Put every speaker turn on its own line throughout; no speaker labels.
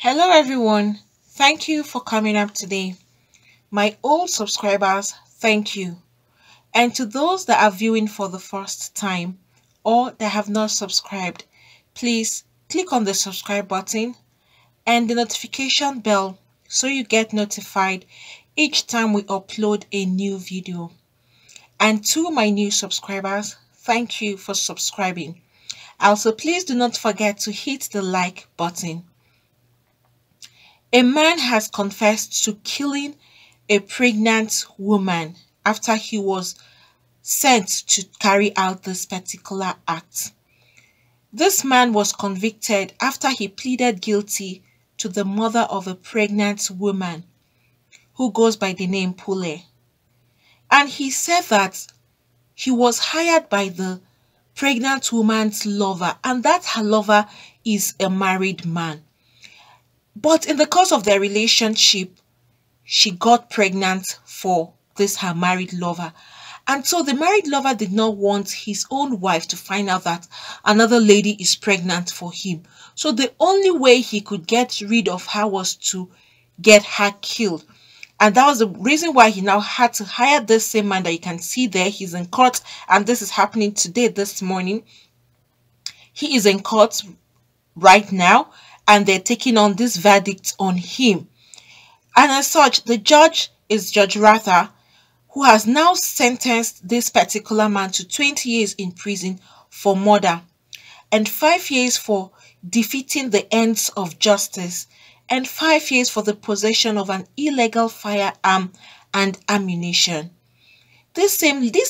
Hello everyone. Thank you for coming up today. My old subscribers, thank you. And to those that are viewing for the first time or that have not subscribed, please click on the subscribe button and the notification bell so you get notified each time we upload a new video. And to my new subscribers, thank you for subscribing. Also, please do not forget to hit the like button. A man has confessed to killing a pregnant woman after he was sent to carry out this particular act. This man was convicted after he pleaded guilty to the mother of a pregnant woman who goes by the name Pule. And he said that he was hired by the pregnant woman's lover and that her lover is a married man. But in the course of their relationship, she got pregnant for this her married lover. And so the married lover did not want his own wife to find out that another lady is pregnant for him. So the only way he could get rid of her was to get her killed. And that was the reason why he now had to hire this same man that you can see there. He's in court and this is happening today, this morning. He is in court right now and they're taking on this verdict on him. And as such, the judge is Judge Ratha, who has now sentenced this particular man to 20 years in prison for murder and 5 years for defeating the ends of justice and 5 years for the possession of an illegal firearm and ammunition. This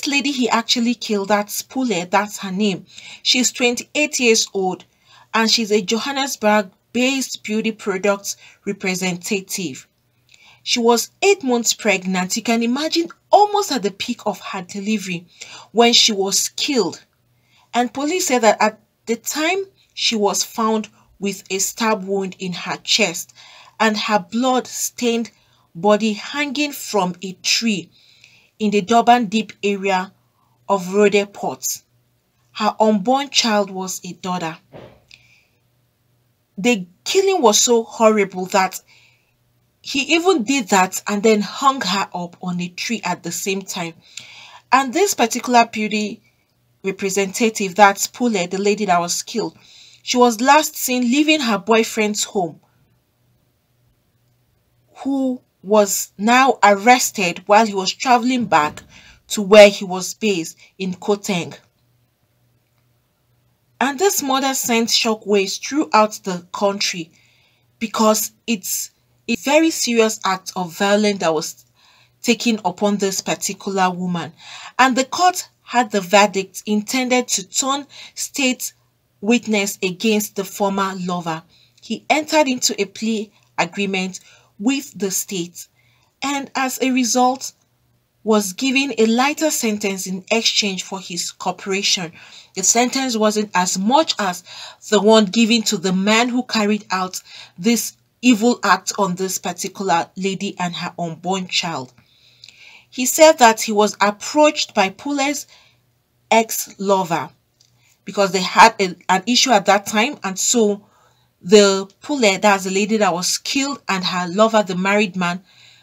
lady he actually killed, that's Pule, that's her name. She's 28 years old and she's a Johannesburg-based beauty products representative. She was 8 months pregnant. You can imagine, almost at the peak of her delivery when she was killed. And police said that at the time she was found with a stab wound in her chest and her blood-stained body hanging from a tree in the Durban Deep area of Rhodeport. Her unborn child was a daughter. The killing was so horrible that he even did that and then hung her up on a tree at the same time. And this particular beauty representative, that's Pule, the lady that was killed, she was last seen leaving her boyfriend's home, who was now arrested while he was traveling back to where he was based in Gauteng. And this murder sent shockwaves throughout the country because it's a very serious act of violence that was taken upon this particular woman. And the court had the verdict intended to turn state witness against the former lover. He entered into a plea agreement with the state and as a result was given a lighter sentence in exchange for his cooperation. The sentence wasn't as much as the one given to the man who carried out this evil act on this particular lady and her unborn child. He said that he was approached by Pule's ex-lover because they had an issue at that time, and so the Pule, that's the lady that was killed, and her lover, the married man,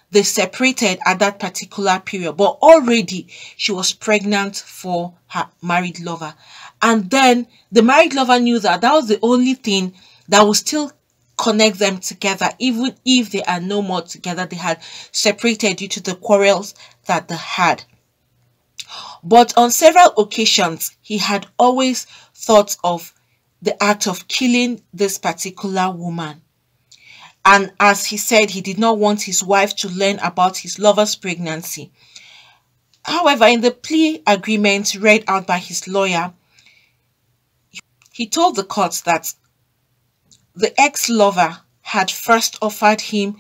they separated at that particular period, but already she was pregnant for her married lover. And then the married lover knew that that was the only thing that would still connect them together, even if they are no more together. They had separated due to the quarrels that they had. But on several occasions, he had always thought of the act of killing this particular woman. And as he said, he did not want his wife to learn about his lover's pregnancy. However, in the plea agreement read out by his lawyer, he told the court that the ex-lover had first offered him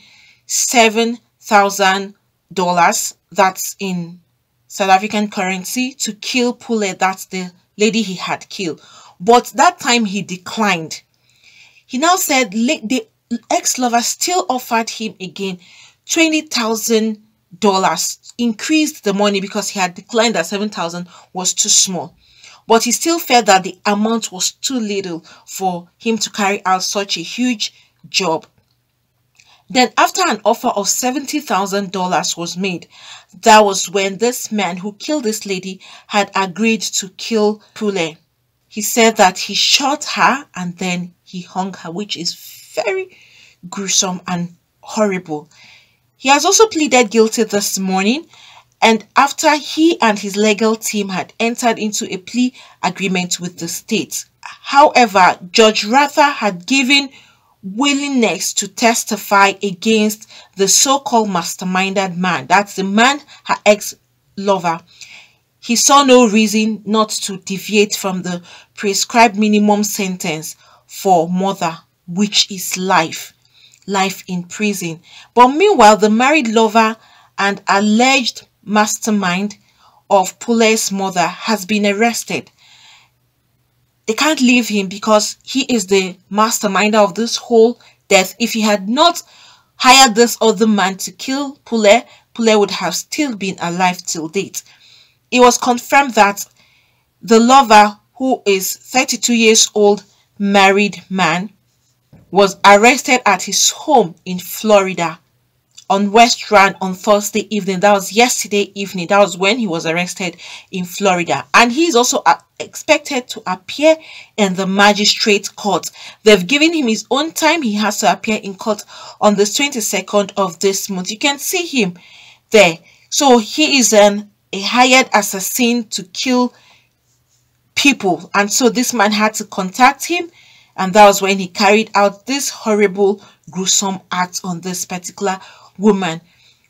$7,000, that's in South African currency, to kill Pule, that's the lady he had killed. But that time he declined. He now said the ex-lover still offered him again $20,000, increased the money because he had declined that $7,000 was too small. But he still felt that the amount was too little for him to carry out such a huge job. Then after an offer of $70,000 was made, that was when this man who killed this lady had agreed to kill Pule. He said that he shot her and then he hung her, which is very gruesome and horrible. He has also pleaded guilty this morning, and after he and his legal team had entered into a plea agreement with the state. However, Judge Ratha had given willingness to testify against the so-called masterminded man. That's the man, her ex-lover. He saw no reason not to deviate from the prescribed minimum sentence for murder, which is life in prison. But meanwhile, the married lover and alleged mastermind of Pule's mother has been arrested. They can't leave him because he is the masterminder of this whole death. If he had not hired this other man to kill Pule, Pule would have still been alive till date. It was confirmed that the lover, who is 32 years old, married man, was arrested at his home in Florida on West Rand on Thursday evening. That was yesterday evening. That was when he was arrested in Florida. And he is also expected to appear in the magistrate court. They've given him his own time. He has to appear in court on the 22nd of this month. You can see him there. So he is a hired assassin to kill people. And so this man had to contact him. And that was when he carried out this horrible, gruesome act on this particular woman,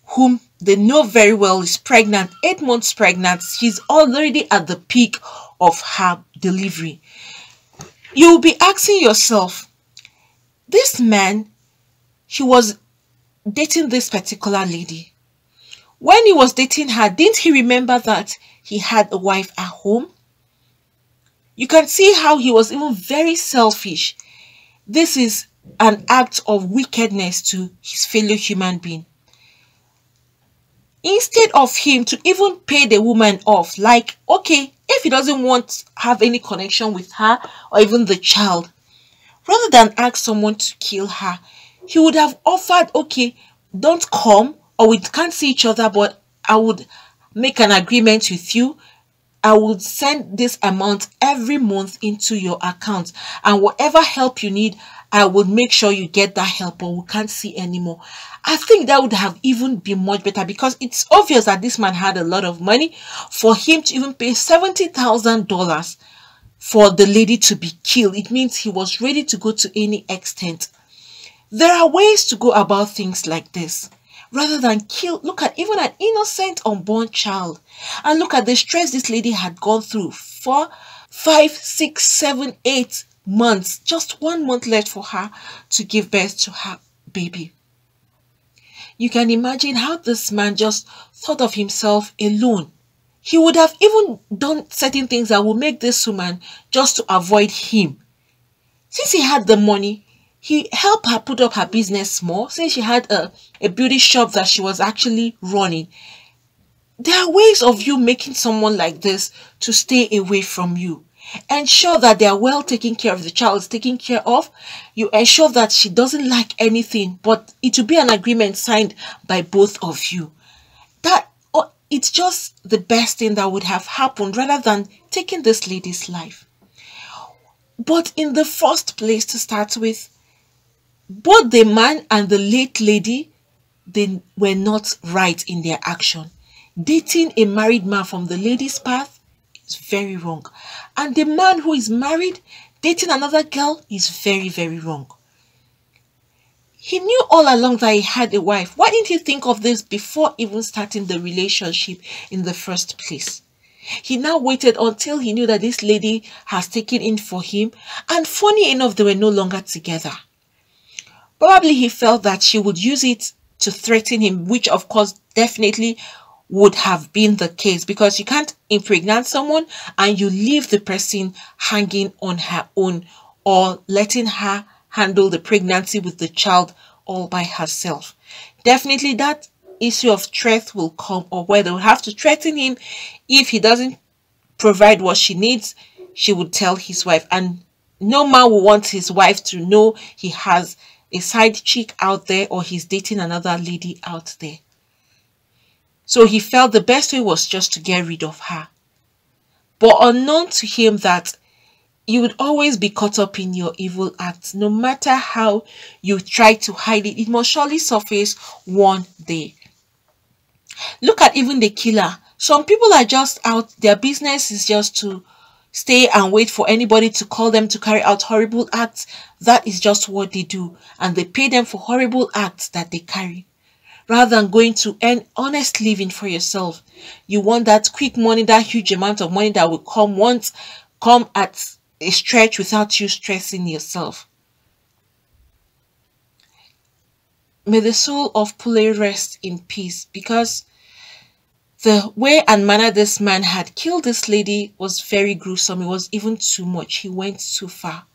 whom they know very well is pregnant, 8 months pregnant. She's already at the peak of her delivery. You'll be asking yourself, this man, he was dating this particular lady. When he was dating her, didn't he remember that he had a wife at home? You can see how he was even very selfish. This is an act of wickedness to his fellow human being. Instead of him to even pay the woman off, like, okay, if he doesn't want to have any connection with her or even the child, rather than ask someone to kill her, he would have offered, okay, don't come, or we can't see each other, but I would make an agreement with you. I would send this amount every month into your account, and whatever help you need, I would make sure you get that help, or we can't see anymore. I think that would have even been much better, because it's obvious that this man had a lot of money for him to even pay $70,000 for the lady to be killed. It means he was ready to go to any extent. There are ways to go about things like this. Rather than kill, look at even an innocent unborn child, and look at the stress this lady had gone through for 5, 6, 7, 8 months. Just 1 month left for her to give birth to her baby. You can imagine how this man just thought of himself alone. He would have even done certain things that would make this woman just to avoid him. Since he had the money, he helped her put up her business more, since she had a beauty shop that she was actually running. There are ways of you making someone like this to stay away from you. Ensure that they are well taken care of, the child is taken care of. You ensure that she doesn't lack anything, but it will be an agreement signed by both of you. It's just the best thing that would have happened, rather than taking this lady's life. But in the first place, to start with, both the man and the late lady, they were not right in their action. Dating a married man from the lady's path is very wrong. And the man who is married, dating another girl, is very, very wrong. He knew all along that he had a wife. Why didn't he think of this before even starting the relationship in the first place? He now waited until he knew that this lady has taken in for him. And funny enough, they were no longer together. Probably he felt that she would use it to threaten him, which of course definitely would have been the case, because you can't impregnate someone and you leave the person hanging on her own, or letting her handle the pregnancy with the child all by herself. Definitely that issue of threat will come, or where they will have to threaten him. If he doesn't provide what she needs, she would tell his wife, and no man will want his wife to know he has a side chick out there or he's dating another lady out there. So he felt the best way was just to get rid of her. But unknown to him that you would always be caught up in your evil acts. No matter how you try to hide it, it must surely surface one day. Look at even the killer. Some people are just out, their business is just to stay and wait for anybody to call them to carry out horrible acts. That is just what they do. And they pay them for horrible acts that they carry. Rather than going to earn honest living for yourself. You want that quick money, that huge amount of money that will come at a stretch without you stressing yourself. May the soul of Pule rest in peace, because the way and manner this man had killed this lady was very gruesome. It was even too much. He went too far.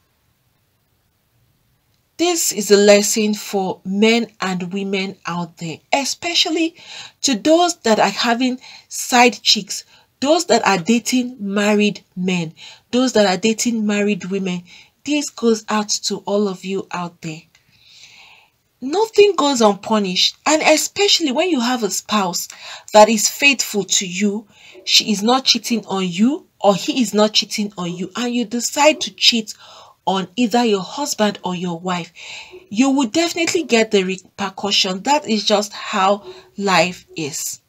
This is a lesson for men and women out there, especially to those that are having side chicks, those that are dating married men, those that are dating married women. This goes out to all of you out there. Nothing goes unpunished, and especially when you have a spouse that is faithful to you, she is not cheating on you or he is not cheating on you, and you decide to cheat on either your husband or your wife, you will definitely get the repercussion. That is just how life is.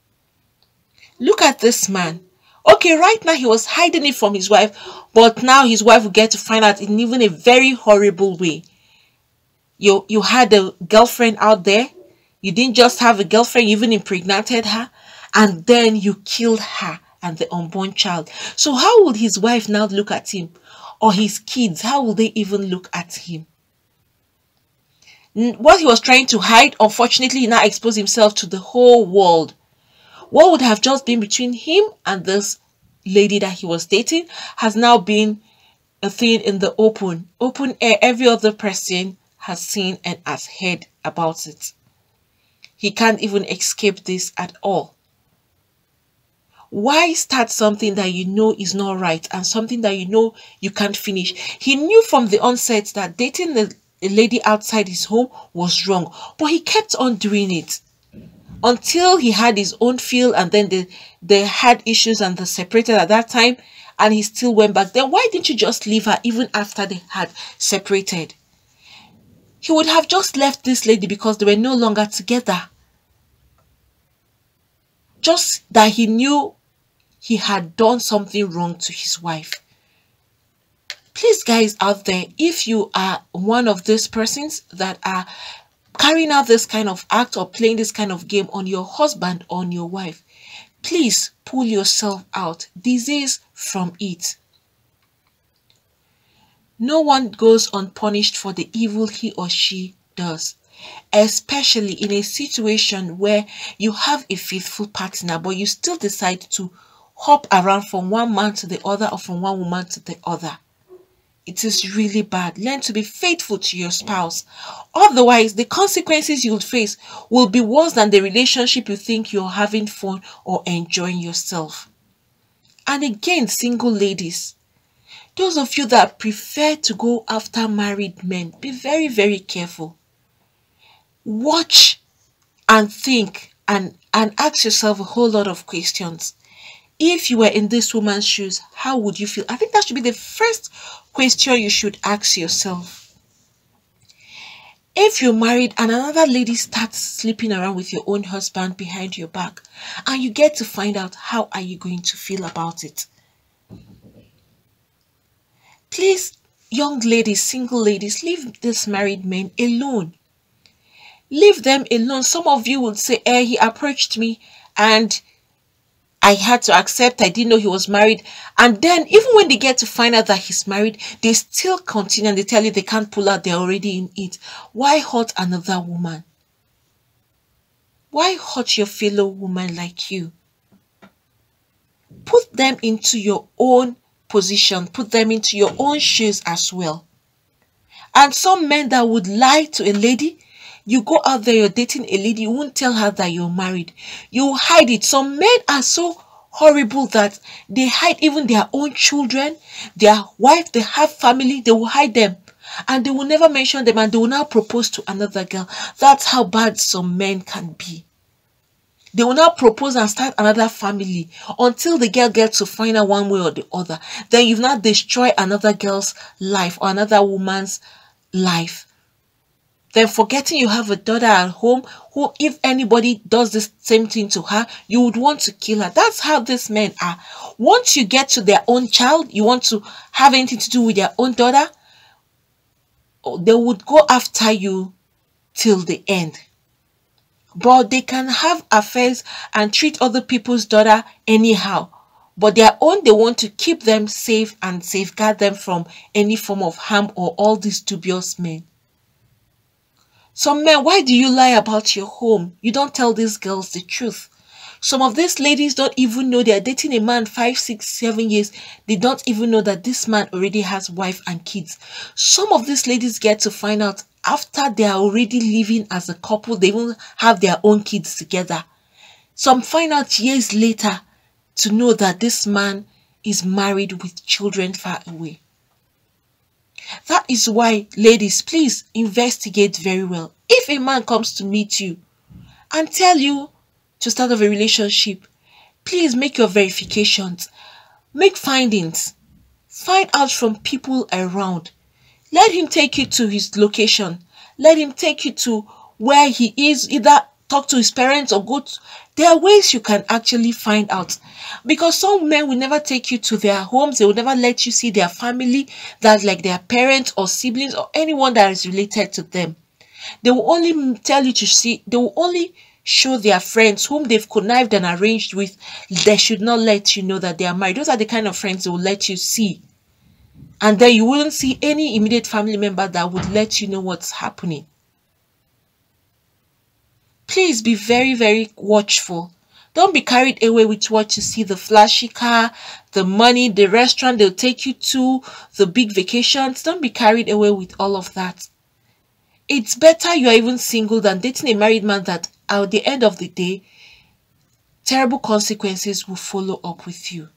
Look at this man. Okay, right now he was hiding it from his wife, but now his wife will get to find out in even a very horrible way. You had a girlfriend out there. You didn't just have a girlfriend, you even impregnated her, and then you killed her and the unborn child. So how would his wife now look at him? Or his kids, how will they even look at him? What he was trying to hide, unfortunately, he now exposed himself to the whole world. What would have just been between him and this lady that he was dating has now been a thing in the open air. Every other person has seen and has heard about it. He can't even escape this at all. Why start something that you know is not right and something that you know you can't finish? He knew from the onset that dating a lady outside his home was wrong, but he kept on doing it until he had his own feel, and then they had issues and they separated at that time, and he still went back. Then why didn't you just leave her even after they had separated? He would have just left this lady because they were no longer together. Just that he knew he had done something wrong to his wife. Please, guys out there, if you are one of these persons that are carrying out this kind of act or playing this kind of game on your husband or on your wife, please pull yourself out. Disease from it. No one goes unpunished for the evil he or she does, especially in a situation where you have a faithful partner, but you still decide to hop around from one man to the other or from one woman to the other. It is really bad. Learn to be faithful to your spouse. Otherwise, the consequences you'll face will be worse than the relationship you think you're having fun or enjoying yourself. And again, single ladies, those of you that prefer to go after married men, be very, very careful. Watch and think and ask yourself a whole lot of questions. If you were in this woman's shoes, how would you feel? I think that should be the first question you should ask yourself. If you're married and another lady starts sleeping around with your own husband behind your back, and you get to find out, how are you going to feel about it? Please, young ladies, single ladies, leave these married men alone. Leave them alone. Some of you would say, he approached me and I had to accept. I didn't know he was married. And then even when they get to find out that he's married, they still continue and they tell you they can't pull out. They're already in it. Why hurt another woman? Why hurt your fellow woman like you? Put them into your own position. Put them into your own shoes as well. And some men that would lie to a lady, you go out there, you're dating a lady, you won't tell her that you're married. You hide it. Some men are so horrible that they hide even their own children, their wife, they have family, they will hide them. and they will never mention them, and they will now propose to another girl. That's how bad some men can be. They will now propose and start another family until the girl gets to find out one way or the other. Then you've now destroyed another girl's life or another woman's life. Then forgetting you have a daughter at home who, if anybody does the same thing to her, you would want to kill her. That's how these men are. Once you get to their own child, you want to have anything to do with their own daughter, they would go after you till the end. But they can have affairs and treat other people's daughter anyhow. But their own, they want to keep them safe and safeguard them from any form of harm or all these dubious men. Some men, why do you lie about your home? You don't tell these girls the truth. Some of these ladies don't even know they are dating a man 5, 6, 7 years. They don't even know that this man already has wife and kids. Some of these ladies get to find out after they are already living as a couple. They even have their own kids together. Some find out years later to know that this man is married with children far away. That is why, ladies, please investigate very well. If a man comes to meet you and tell you to start off a relationship, please make your verifications. Make findings. Find out from people around. Let him take you to his location. Let him take you to where he is. Either talk to his parents or go to... There are ways you can actually find out. Because some men will never take you to their homes. They will never let you see their family. That's like their parents or siblings or anyone that is related to them. They will only tell you to see... They will only show their friends whom they've connived and arranged with. They should not let you know that they are married. Those are the kind of friends they will let you see. And then you wouldn't see any immediate family member that would let you know what's happening. Please be very, very watchful. Don't be carried away with what you see, the flashy car, the money, the restaurant they'll take you to, the big vacations. Don't be carried away with all of that. It's better you are even single than dating a married man that at the end of the day, terrible consequences will follow up with you.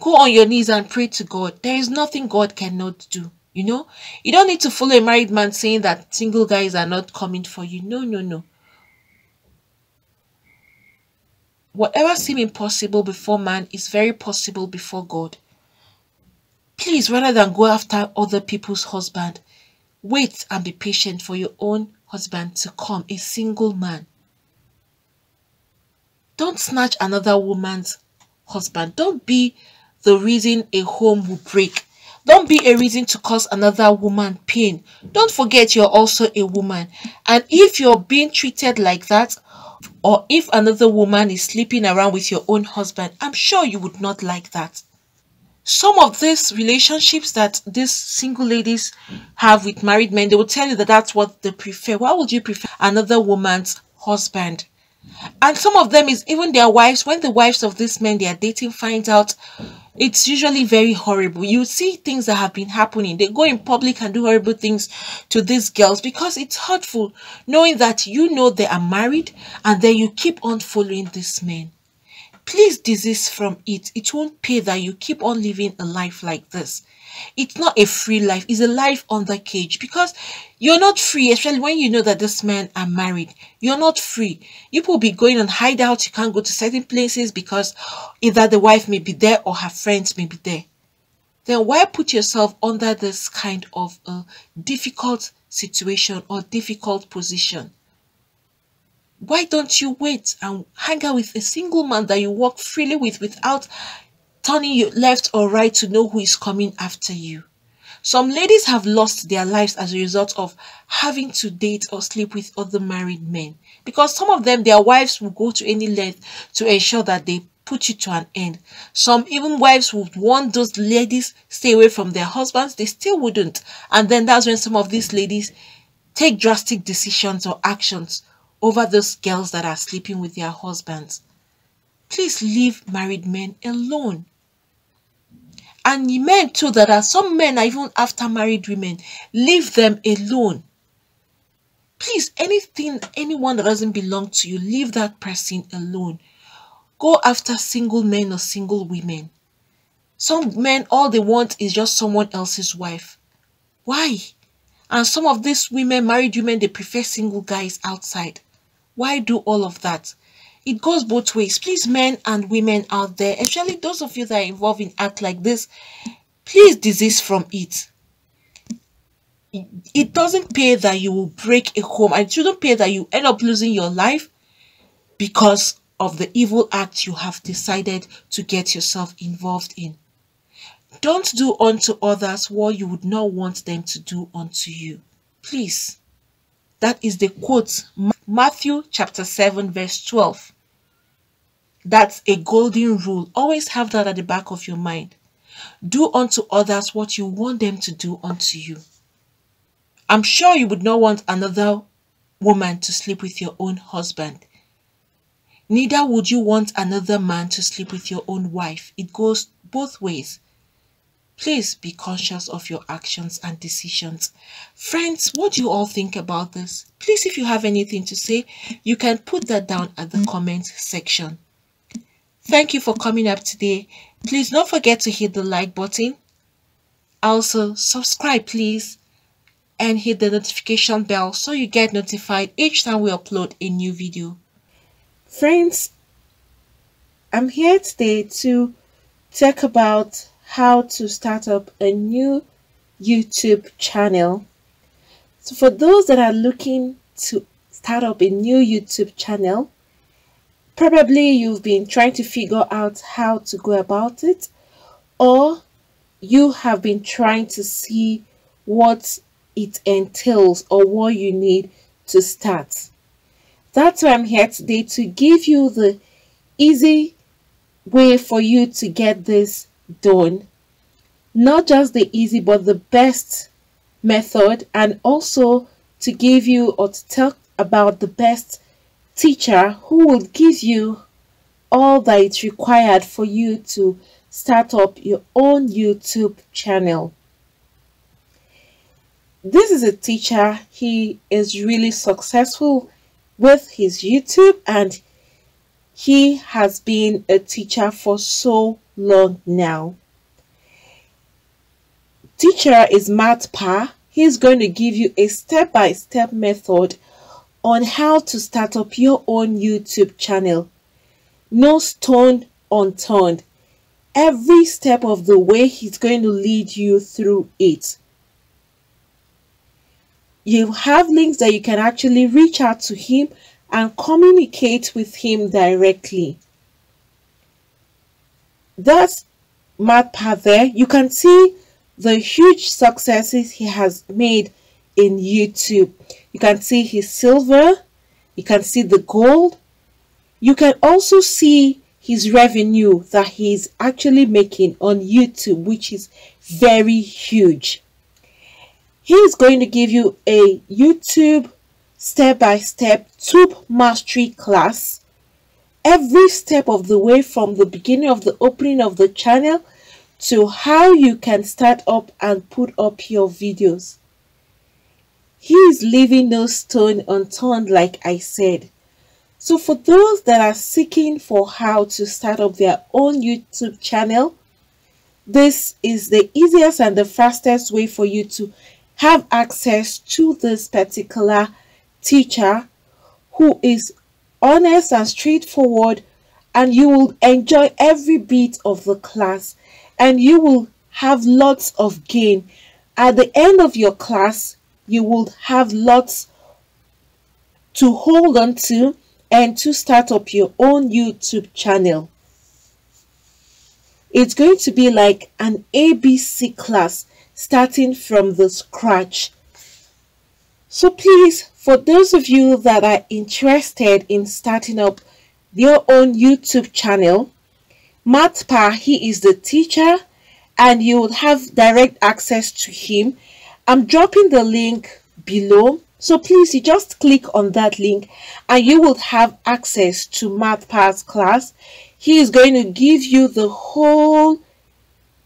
Go on your knees and pray to God. There is nothing God cannot do. You know, you don't need to follow a married man saying that single guys are not coming for you. No, no, no. Whatever seems impossible before man is very possible before God. Please, rather than go after other people's husband, wait and be patient for your own husband to come, a single man. Don't snatch another woman's husband. Don't be the reason a home will break. Don't be a reason to cause another woman pain. Don't forget you're also a woman. And if you're being treated like that, or if another woman is sleeping around with your own husband, I'm sure you would not like that. Some of these relationships that these single ladies have with married men, they will tell you that that's what they prefer. Why would you prefer another woman's husband? And some of them is even their wives. When the wives of these men they are dating finds out, it's usually very horrible. You see things that have been happening. They go in public and do horrible things to these girls because it's hurtful knowing that you know they are married and then you keep on following these men. Please desist from it. It won't pay that you keep on living a life like this. It's not a free life. It's a life under cage because you're not free, especially when you know that these men are married. You're not free. You will be going on hideouts. You can't go to certain places because either the wife may be there or her friends may be there. Then why put yourself under this kind of difficult situation or difficult position? Why don't you wait and hang out with a single man that you walk freely with without turning you left or right to know who is coming after you? Some ladies have lost their lives as a result of having to date or sleep with other married men. Because some of them, their wives will go to any length to ensure that they put you to an end. Some even wives would want those ladies stay away from their husbands. They still wouldn't. And then that's when some of these ladies take drastic decisions or actions over those girls that are sleeping with their husbands. Please leave married men alone. And men too, that are some men are even after married women. Leave them alone. Please, anyone that doesn't belong to you, leave that person alone. Go after single men or single women. Some men, all they want is just someone else's wife. Why? And some of these women, married women, they prefer single guys outside. Why do all of that? It goes both ways. Please, men and women out there, especially those of you that are involved in act like this, please desist from it. It doesn't pay that you will break a home, and it shouldn't pay that you end up losing your life because of the evil act you have decided to get yourself involved in. Don't do unto others what you would not want them to do unto you. Please. That is the quote, Matthew chapter 7 verse 12. That's a golden rule. Always have that at the back of your mind. Do unto others what you want them to do unto you. I'm sure you would not want another woman to sleep with your own husband. Neither would you want another man to sleep with your own wife. It goes both ways. Please be conscious of your actions and decisions. Friends, what do you all think about this? Please, if you have anything to say, you can put that down at the comment section. Thank you for coming up today. Please don't forget to hit the like button. Also, subscribe please, and hit the notification bell so you get notified each time we upload a new video. Friends, I'm here today to talk about how to start up a new YouTube channel. So for those that are looking to start up a new YouTube channel, probably you've been trying to figure out how to go about it, or you have been trying to see what it entails or what you need to start. That's why I'm here today, to give you the easy way for you to get this done. Not just the easy, but the best method, and also to give you or to talk about the best teacher who will give you all that is required for you to start up your own YouTube channel. This is a teacher. He is really successful with his YouTube, and he has been a teacher for so long now. Teacher is Matt Pa. He's going to give you a step-by-step method on how to start up your own YouTube channel. No stone unturned. Every step of the way, he's going to lead you through it. You have links that you can actually reach out to him and communicate with him directly. That's Matt Pa there. You can see the huge successes he has made in YouTube. You can see his silver, you can see the gold, you can also see his revenue that he's actually making on YouTube, which is very huge. He is going to give you a YouTube step-by-step tube mastery class, every step of the way, from the beginning of the opening of the channel to how you can start up and put up your videos. He is leaving no stone unturned, like I said. So for those that are seeking for how to start up their own YouTube channel, this is the easiest and the fastest way for you to have access to this particular teacher who is honest and straightforward, and you will enjoy every bit of the class, and you will have lots of gain. At the end of your class, you will have lots to hold on to and to start up your own YouTube channel. It's going to be like an ABC class, starting from the scratch. So please, for those of you that are interested in starting up your own YouTube channel, Matt Pa, he is the teacher, and you will have direct access to him. I'm dropping the link below, so please, you just click on that link and you will have access to Matt Pa's class. He is going to give you the whole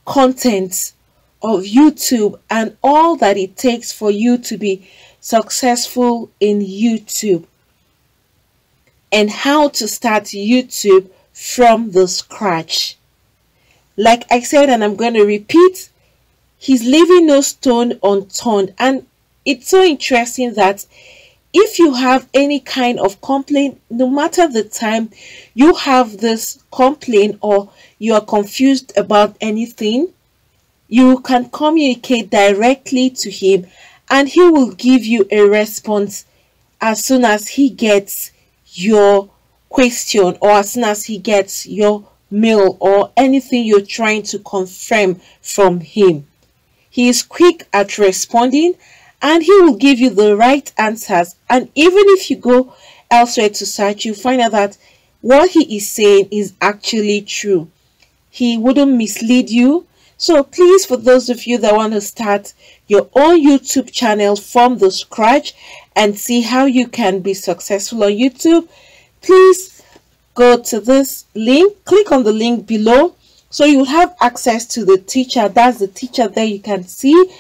content of YouTube and all that it takes for you to be successful in YouTube, and how to start YouTube from the scratch. Like I said, and I'm going to repeat, He's leaving no stone unturned. And it's so interesting that if you have any kind of complaint, no matter the time you have this complaint or you are confused about anything, you can communicate directly to him and he will give you a response as soon as he gets your question or as soon as he gets your mail or anything you're trying to confirm from him. He is quick at responding and he will give you the right answers. And even if you go elsewhere to search, you find out that what he is saying is actually true. He wouldn't mislead you. So please, for those of you that want to start your own YouTube channel from the scratch and see how you can be successful on YouTube, please go to this link, click on the link below, so you will have access to the teacher. That's the teacher there. You can see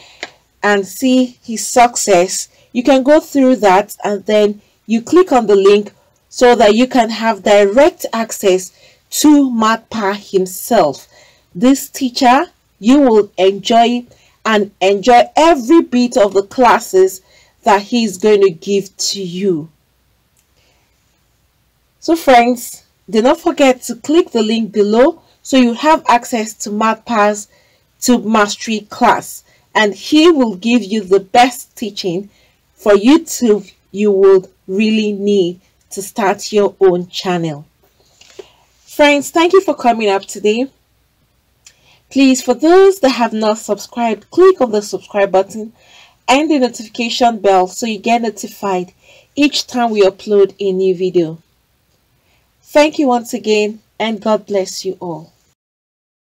and see his success. You can go through that and then you click on the link so that you can have direct access to Matpa himself. This teacher, you will enjoy and enjoy every bit of the classes that he's going to give to you. So friends, do not forget to click the link below so you have access to Matpa's Tube Mastery class, and he will give you the best teaching for YouTube you would really need to start your own channel. Friends, thank you for coming up today. Please, for those that have not subscribed, click on the subscribe button and the notification bell so you get notified each time we upload a new video. Thank you once again, and God bless you all.